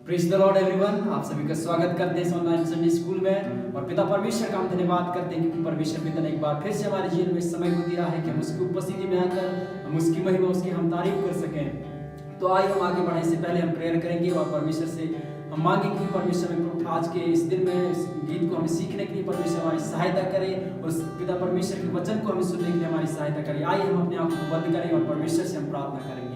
Praise the Lord everyone, आप सभी का स्वागत करते हैं इस ऑनलाइन संडे स्कूल में। और पिता परमेश्वर का हम धन्यवाद करते हैं क्योंकि परमेश्वर पिता ने एक बार फिर से हमारे जीवन में इस समय को दिया है कि हम उसकी उपस्थिति में आकर हम उसकी महिमा, उसकी हम तारीफ कर सकें। तो आइए हम आगे बढ़ने से पहले हम प्रेयर करेंगे और परमेश्वर से हम मांगे कि परमेश्वर में आज के इस दिन में इस गीत को हमें सीखने के लिए परमेश्वर हमारी सहायता करे और पिता परमेश्वर के वचन को हमें सुनने के लिए हमारी सहायता करे। आइए हम अपने आप को बंद करें और परमेश्वर से हम प्रार्थना करेंगे।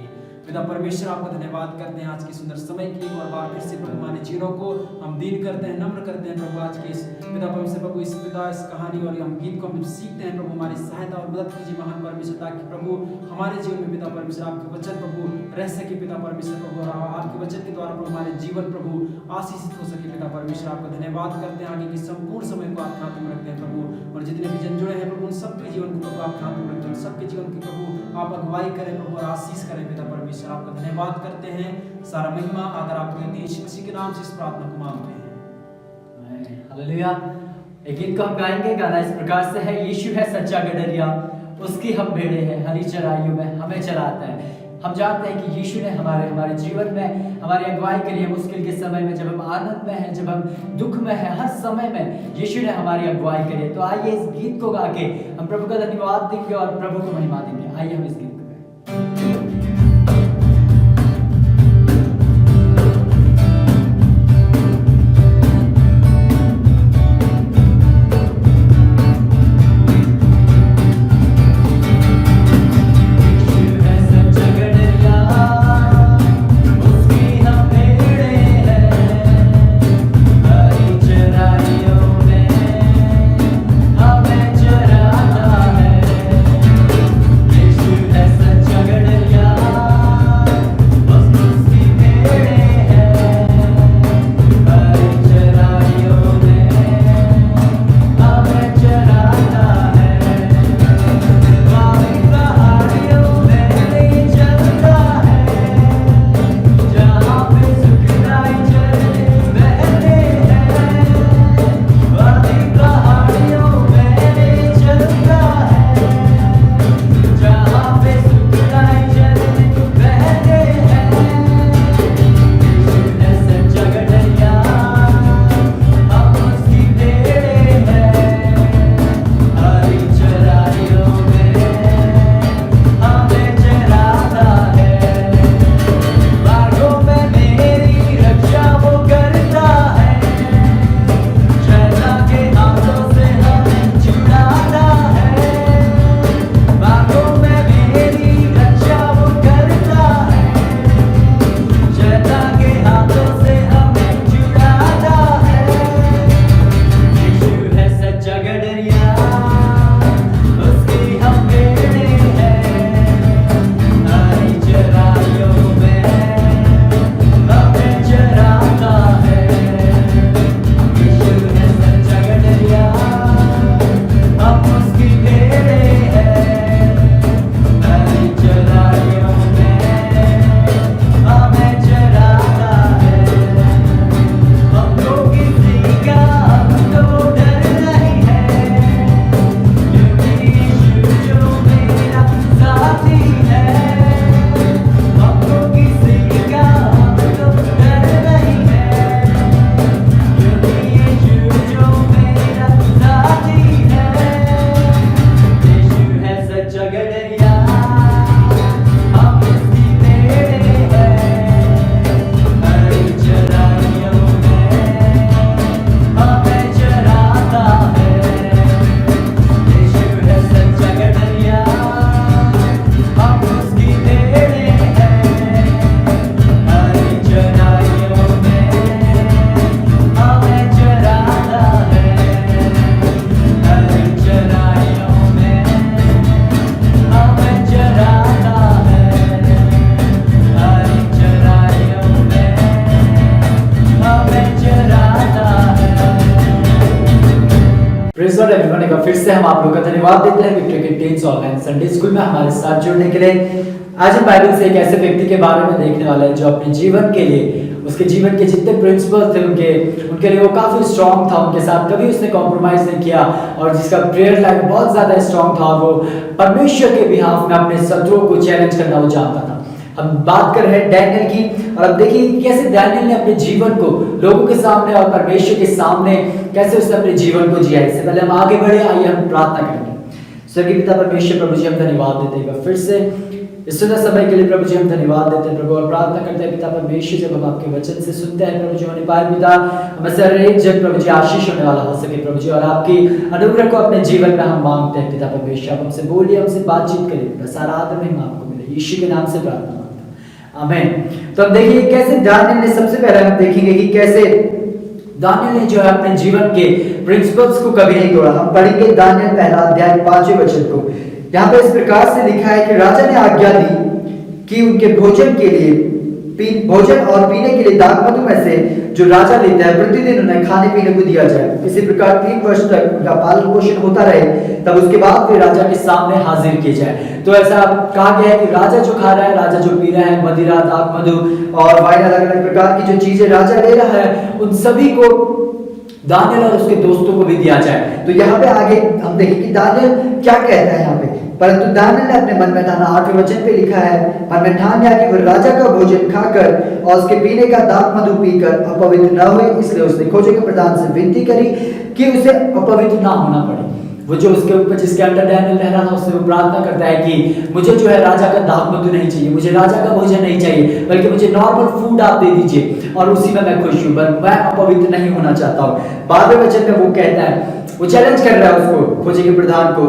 पिता परमेश्वर, आपका धन्यवाद करते हैं आज के सुंदर समय की और बार फिर से प्रभु हमारे जीवनों को हम दीन करते हैं, नम्र करते हैं प्रभु। आज के इस पिता परमेश्वर प्रभु इस कहानी और हम गीत को हम सीखते हैं प्रभु, हमारी सहायता और मदद कीजिए महान परमेश्वर, ताकि प्रभु हमारे जीवन में पिता परमेश्वर आपके वचन प्रभु रह सके पिता परमेश्वर प्रभु, और आपके वचन के द्वारा प्रभु हमारे जीवन प्रभु आशीषित हो सके पिता परमेश्वर। आपका धन्यवाद करते हैं आगे की संपूर्ण समय को आप हाथ में रखते हैं प्रभु, और जितने भी जन जुड़े हैं प्रभु उन सबके जीवन को प्रभु आप हाथ में रखते हैं, सबके जीवन की प्रभु आप अगुवाई करें प्रभु और आशीष करें पिता परमेश्वर। आपका धन्यवाद करते हैं, सारा महिमा आदर आपको देते हैं, यीशु मसीह के नाम से इस प्रार्थना को मांगते हैं। हालेलुया। एक गीत को हम गाएंगे, गाना इस प्रकार से है। यीशु है सच्चा गडरिया, उसकी हम भेड़े हैं, हरी चराइयों में हमें चराता है। हम जानते हैं कि यीशु ने हमारे जीवन में हमारी अगुवाई के लिए मुश्किल के समय में, जब हम आनंद में हैं, जब हम दुख में हैं, हर समय में यीशु ने हमारी अगुवाई करी है। तो आइए इस गीत को गा के हम प्रभु का धन्यवाद देंगे और प्रभु को महिमा देंगे। आइए हम इस गीत को गाएं। फिर से हम आप लोगों का धन्यवाद देते हैं victory contains online Sunday school में हमारे साथ जुड़ने के लिए। आज हम बाइबल से एक ऐसे व्यक्ति के बारे में देखने वाले हैं जो अपने जीवन के लिए, उसके जीवन के जितने प्रिंसिपल थे उनके लिए वो काफी स्ट्रांग था, उनके साथ कभी उसने कॉम्प्रोमाइज नहीं किया, और जिसका प्रेयर लाइफ बहुत ज्यादा स्ट्रांग था। वो परमेश्वर के बिहाफ में अपने शत्रुओं को चैलेंज करना वो जानता था। हम बात कर रहे हैं डैनियल की, और अब देखिए कैसे डैनियल ने अपने जीवन को लोगों के सामने और परमेश्वर के सामने कैसे उसने अपने जीवन को जिया। इससे पहले हम आगे बढ़े, आइए हम प्रार्थना करेंगे। स्वर्गीय पिता परमेश्वर, प्रभु जी हम धन्यवाद देते हैं फिर से इस सुंदर समय के लिए। प्रभु जी हम धन्यवाद देते हैं प्रभु, और प्रार्थना करते हैं पिता परमेश्वर, जब हम आपके वचन से सुनते हैं प्रभु जी होने पाए पिता, हमें से हर एक जन प्रभु जी आशीष होने वाला हो सके प्रभु जी, और आपकी अनुग्रह को अपने जीवन में हम मांगते हैं पिता परमेश्वर। आप हमसे बोलिए, हमसे बातचीत करिए पिता, सारा आदर महिमा आपको मिले, यीशु के नाम से प्रार्थना मांगता हूं, आमीन। तो अब देखिए कैसे दानियल ने, सबसे पहले हम देखेंगे कि कैसे दानियल ने जो है अपने जीवन के प्रिंसिपल्स को कभी नहीं तोड़ा। हम पढ़ेंगे दानियल पहला अध्याय 5वें वचन को। यहाँ पे इस प्रकार से लिखा है कि राजा ने आज्ञा दी कि उनके भोजन के लिए भोजन और पीने के लिए दाख मधु में से जो राजा लेता है प्रतिदिन उन्हें खाने पीने को दिया जाए। इसी प्रकार 3 वर्ष तक उनका पालन पोषण होता रहे, तब उसके बाद वे राजा के सामने हाजिर किए जाए। तो ऐसा कहा गया है कि राजा जो खा रहा है, राजा जो पी रहा है, मदिरा, दाख मधु और वाइन, अलग अलग प्रकार की जो चीजें राजा ले रहा है, उन सभी को दानियल और उसके दोस्तों को भी दिया जाए। तो यहाँ पे आगे हम देखें कि दानियल क्या कहता है यहाँ पे। परंतु दानियल ने अपने मन में ठाना, 8वें वचन पे लिखा है, मन में ठान लिया कि वह राजा का भोजन खाकर और उसके पीने का दाख मधु पीकर अपवित्र न हुए, इसलिए उसने खोजे के प्रधान से विनती करी कि उसे अपवित्र ना होना पड़े। वो जो उसके ऊपर जिसके अंडर डैनियल रह रहा था, उससे वो प्रार्थना करता है कि मुझे जो है राजा का दाख मधु नहीं चाहिए, मुझे राजा का भोजन नहीं चाहिए, बल्कि मुझे नॉर्मल फूड आप दे दीजिए और उसी में मैं खुश हूँ, पर मैं अपवित्र नहीं होना चाहता हूँ। 12वें वचन में वो कहता है, वो चैलेंज कर रहा है उसको, खोजे के प्रधान को,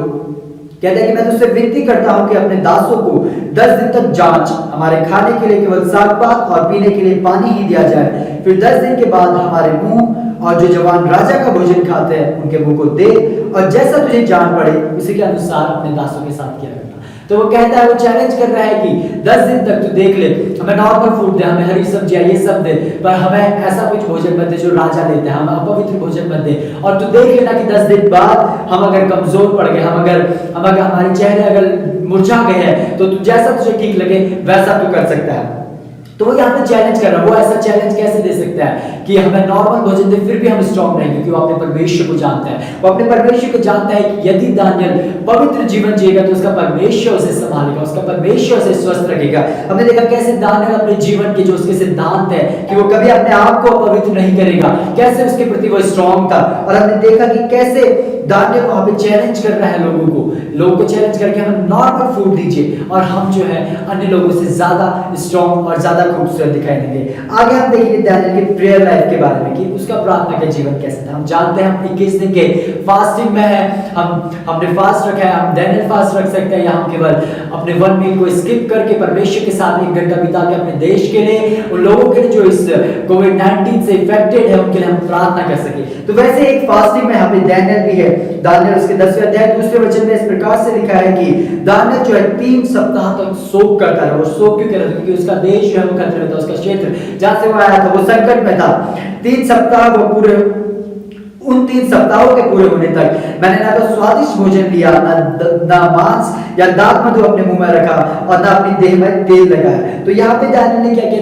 कहता है कि मैं तुझसे विनती करता हूं कि अपने दासों को 10 दिन तक जांच, हमारे खाने के लिए केवल साग पात और पीने के लिए पानी ही दिया जाए, फिर 10 दिन के बाद हमारे मुंह और जो जवान राजा का भोजन खाते हैं उनके मुंह को दे, और जैसा तुझे जान पड़े उसी के अनुसार अपने दासों के साथ किया करना। तो वो कहता है, वो चैलेंज कर रहा है कि 10 दिन तक तू देख ले, हमें नॉर्मल फूड दे, हमें हरी सब्जियां ये सब दे, पर हमें ऐसा कुछ भोजन मत दे जो राजा लेते हैं, हमें अपवित्र भोजन मत दे। और तू देख लेना कि 10 दिन बाद हम अगर कमजोर पड़ गए, हम अगर हमारे चेहरे अगर मुरझा गए हैं, तो तू जैसा तुझे ठीक लगे वैसा तू कर सकता है। तो वो यहाँ पे चैलेंज कर रहा है। वो ऐसा चैलेंज कैसे दे सकता है कि हमें नॉर्मल भोजन दे फिर भी हम स्ट्रॉन्ग रहेंगे, क्योंकि वो अपने परमेश्वर को जानता है। वो अपने परमेश्वर को जानता है कि यदि दानियल पवित्र जीवन जिएगा तो उसका परमेश्वर उसे संभालेगा, उसका परमेश्वर उसे स्वस्थ रखेगा। हमने देखा कैसे दानियल अपने जीवन के जो उसके सिद्धांत है कि वो कभी अपने आप को अपवित्र नहीं करेगा, कैसे उसके प्रति वो स्ट्रॉन्ग था। और हमने देखा कि कैसे दानियल वहां पे चैलेंज कर रहा है लोगों को चैलेंज करके हमें नॉर्मल फूड दीजिए और हम जो है अन्य लोगों से ज्यादा स्ट्रॉन्ग और ज्यादा खूबसूरत दिखाई देंगे। आगे हम देखेंगे दानियल के प्रेयर लाइफ के बारे में कि उसका प्रार्थना का जीवन कैसे था। हम जानते हैं हम 21 दिन के फास्टिंग में है, हमने फास्ट रखा है, हम दानियल फास्ट रख सकते हैं, या हम केवल अपने 1 मील को स्किप करके परमेश्वर के साथ 1 घंटा बिता के अपने देश के लिए, उन लोगों के लिए जो इस कोविड-19 से इफेक्टेड है उनके लिए हम प्रार्थना कर सके। तो वैसे एक फास्टिंग में यहाँ पे दानियल भी है। दानियल उसके 10वें अध्याय 2 वचन में इस प्रकार से लिखा है कि दानियल जो है 3 सप्ताह तक शोक करता रहा। वो शोक क्यों कर रहा था? क्योंकि उसका देश जो है वो खतरे में था, उसका क्षेत्र जहां से वो आया था वो संकट में था। 3 सप्ताह वो पूरे, उन 3 सप्ताहों के पूरे होने तक मैंने ना तो स्वादिष्ट भोजन लिया, ना मांस या दाख मधु अपने मुंह में रखा और ना अपनी देह में तेल लगाया। तो यहाँ पे दानियल ने क्या किया?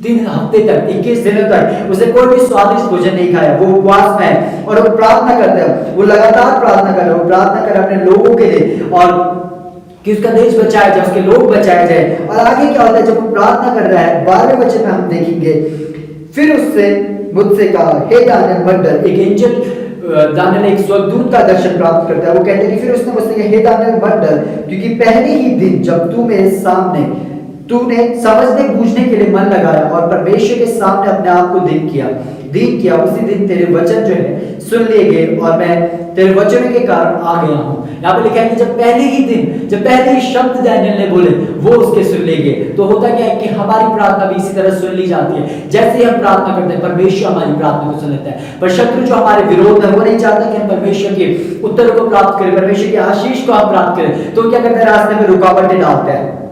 3 हफ्ते तक, 21 दिनों तक उसे कोई भी स्वादिष्ट भोजन नहीं खाया। वो उपवास में है और वो प्रार्थना करता है, वो लगातार प्रार्थना कर रहा है, वो प्रार्थना कर रहा है अपने लोगों के लिए और कि उसका देश बचाया जाए, उसके लोग बचाए जाए। और आगे क्या होता है जब वो प्रार्थना कर रहा है? 12वें वचन में हम देखेंगे, फिर उससे मुझसे कहा, हे दानियल मत डर। एक एंजल, दानियल एक स्वर्गदूत का दर्शन प्राप्त करता है। वो कहते हैं कि फिर उसने मुझसे कहा, हे दानियल मत डर, क्योंकि पहले ही दिन जब तू मेरे सामने तूने समझने बूझने के लिए मन लगाया और परमेश्वर के सामने अपने आप को दीन किया, उसी दिन तेरे वचन जो है सुन लिए गए और मैं तेरे वचनों के कारण आ गया हूं। यहाँ पे लिखा है कि जब पहले ही दिन, जब पहले ही शब्द दानियल ने बोले वो उसके सुन लिए गए। तो होता क्या है कि हमारी प्रार्थना भी इसी तरह सुन ली जाती है। जैसे ही हम प्रार्थना करते हैं परमेश्वर हमारी प्रार्थना को सुन लेता है, पर शत्रु जो हमारे विरोध में, वो नहीं चाहता कि हम परमेश्वर के उत्तर को प्राप्त करें, परमेश्वर की आशीष को हम प्राप्त करें। तो क्या करता है? रास्ते में रुकावटें डालता है।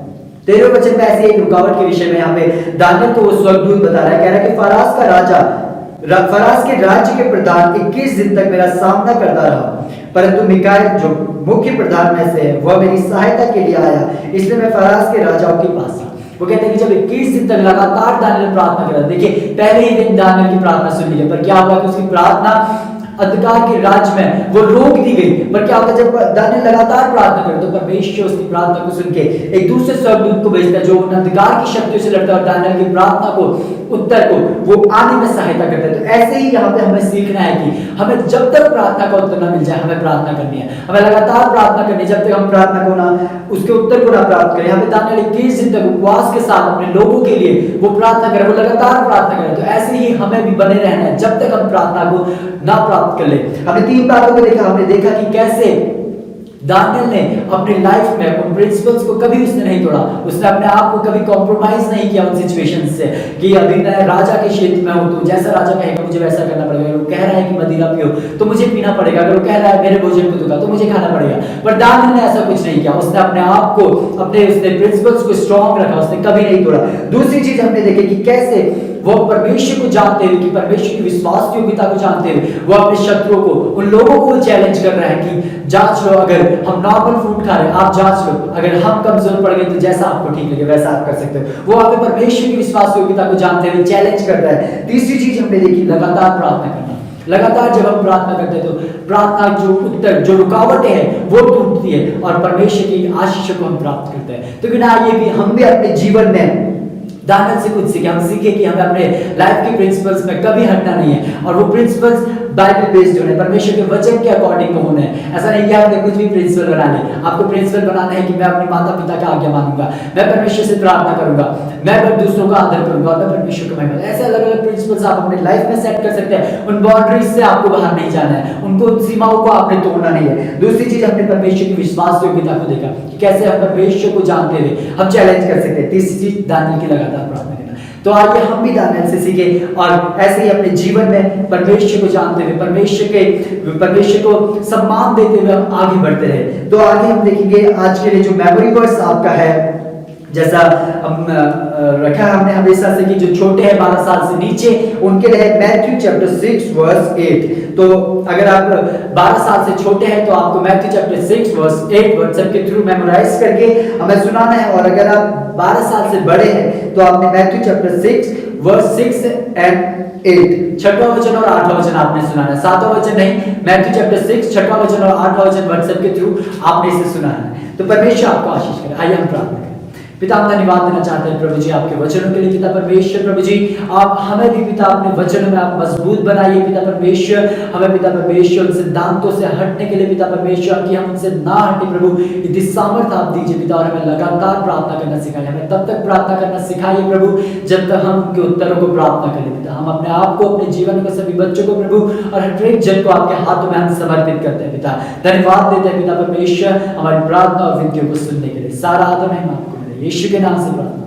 13वें वचन में ऐसी एक रुकावट के विषय में यहाँ पे दानियल को वो स्वर्गदूत बता रहा है, कह रहा है कि फरास के राज्य के प्रधान 21 दिन तक मेरा सामना करता रहा, परंतु मिकाएल जो मुख्य प्रधान में से है वह मेरी सहायता के लिए आया, इसलिए मैं फरास के राजाओं के पास था। वो कहते हैं कि जब 21 दिन तक लगातार दानियल प्रार्थना कर रहा, देखिए पहले ही दिन दानियल की प्रार्थना सुन ली, पर क्या हुआ कि उसकी प्रार्थना अंधकार के राज्य में वो रोक दी गई। पर क्या होता है जब दानियल लगातार प्रार्थना करे तो परमेश्वर उसकी प्रार्थना को सुन के एक दूसरे स्वर्गदूत को भेजता है जो उन अंधकार की शक्तियों से लड़ता है और दानियल की प्रार्थना को, उत्तर को वो आने में सहायता करता है। तो ऐसे ही यहाँ पे हमें सीखना है कि हमें जब तक प्रार्थना का उत्तर ना मिल जाए हमें प्रार्थना करनी है, हमें लगातार प्रार्थना करनी है जब तक हम प्रार्थना को ना उसके उत्तर को ना प्राप्त करें। यहाँ पे दानियल 21 दिन तक उपवास के साथ अपने लोगों के लिए वो प्रार्थना करे, वो लगातार प्रार्थना करे। तो ऐसे ही हमें भी बने रहना है जब तक हम प्रार्थना को ना प्राप्त कर ले। हमने 3 बातों को देखा, हमने देखा कि कैसे दानियल ने अपनी लाइफ में उन प्रिंसिपल्स को कभी उसने नहीं तोड़ा, उसने अपने आप को कभी कॉम्प्रोमाइज नहीं किया उन सिचुएशंस से कि अभी मैं राजा के क्षेत्र में हूं तो जैसा राजा कहेगा मुझे वैसा करना पड़ेगा। अगर वो कह रहा है कि मदिरा पियो तो मुझे पीना पड़ेगा, अगर वो कह रहा है मेरे भोजन को दुखा तो मुझे खाना पड़ेगा। पर दानियल ने ऐसा कुछ नहीं किया, उसने अपने आप को उसने प्रिंसिपल्स को स्ट्रॉन्ग रखा, उसने कभी नहीं तोड़ा। दूसरी चीज हमने देखी कि कैसे वो परमेश्वर को जानते हुए, कि परमेश्वर की विश्वास योग्यता को जानते हुए वो अपने शत्रुओं को, उन लोगों को चैलेंज कर रहा है कि जांच लो, अगर हम नॉर्मल फूड खा रहे हैं आप जांच लो, अगर हम कमजोर पड़ गए तो जैसा आपको ठीक लगे वैसा आप कर सकते हो। वो अपने परमेश्वर की विश्वास योग्यता को जानते हुए चैलेंज कर रहा है। तीसरी चीज हमने देखी लगातार प्रार्थना करना। लगातार जब हम प्रार्थना करते हैं तो प्रार्थना जो उत्तर, जो रुकावटें हैं वो टूटती है और परमेश्वर की आशीष को हम प्राप्त करते हैं। तो बिना ये भी हम भी अपने जीवन में दानियल से कुछ सीखे, हम सीखे कि हमें अपने लाइफ के प्रिंसिपल्स में कभी हटना नहीं है और वो प्रिंसिपल्स बाइबल बेस्ड होने, परमेश्वर के वचन के अकॉर्डिंग होने हैं। ऐसा नहीं कि आपने कुछ भी प्रिंसिपल बना ले। आपको प्रिंसिपल बनाना है कि मैं अपने माता पिता का आज्ञा मानूंगा, मैं परमेश्वर से प्रार्थना करूंगा, मैं दूसरों का आदर करूंगा और मैं परमेश्वर को महिमा। ऐसे अलग अलग प्रिंसिपल्स आप अपने लाइफ में सेट कर सकते हैं। उन बाउंड्रीज से आपको बाहर नहीं जाना है, उनको उन सीमाओं को आपने तोड़ना नहीं है। दूसरी चीज हमने परमेश्वर की विश्वास योग्यता को देखा कि कैसे हम परमेश्वर को जानते हुए हम चैलेंज कर सकते हैं। तीसरी चीज दानियल की लगातार प्रार्थना। तो आइए हम भी दानियल से सीखें और ऐसे ही अपने जीवन में परमेश्वर को जानते हुए, परमेश्वर को सम्मान देते हुए हम आगे बढ़ते रहे। तो आगे हम देखेंगे आज के लिए जो मेमोरी वर्स आपका है, जैसा हम रखा हमने हमेशा से कि जो छोटे हैं 12 साल से नीचे उनके लिए मैथ्यू चैप्टर 6 वर्स 8। तो अगर आप 12 साल से छोटे हैं तो आपको मैथ्यू चैप्टर 6 वर्स 8 व्हाट्सएप के थ्रू मेमोराइज करके हमें सुनाना है। और अगर आप 12 साल से बड़े हैं तो आपने मैथ्यू चैप्टर 6 वर्स 6 एंड 8 छठवां वचन और 8वां वचन आपने सुनाना है। 7वां वचन नहीं, मैथ्यू चैप्टर 6 छठवां वचन और 8वां वचन व्हाट्सएप के थ्रू आपने इसे सुनाना है। तो परमेश्वर आपको आशीष करे। आइए हम प्रार्थना करें। पिता हम धन्यवाद देना चाहते हैं प्रभु जी आपके वचनों के लिए। पिता परमेश्वर प्रभु जी आप हमें भी पिता अपने वचनों में आप मजबूत बनाइए। पिता परमेश्वर हमें पिता परमेश्वर उन सिद्धांतों से हटने के लिए पिता परमेश्वर कि हम उनसे ना हटे प्रभु, इतनी सामर्थ्य आप दीजिए पिता और हमें लगातार प्रार्थना करना सिखाइए। हमें तब तक प्रार्थना करना सिखाइए प्रभु जब तक हम उनके उत्तरों को प्राप्त न करें। पिता हम अपने आप को, अपने जीवन में सभी बच्चों को प्रभु और हर एक जन को आपके हाथों में हम समर्पित करते हैं। पिता धन्यवाद देते हैं पिता परमेश्वर हमारी प्रार्थना और विनतियों को सुनने के लिए। सारा आदर है आपको यीशु के नाम से प्रार्थना।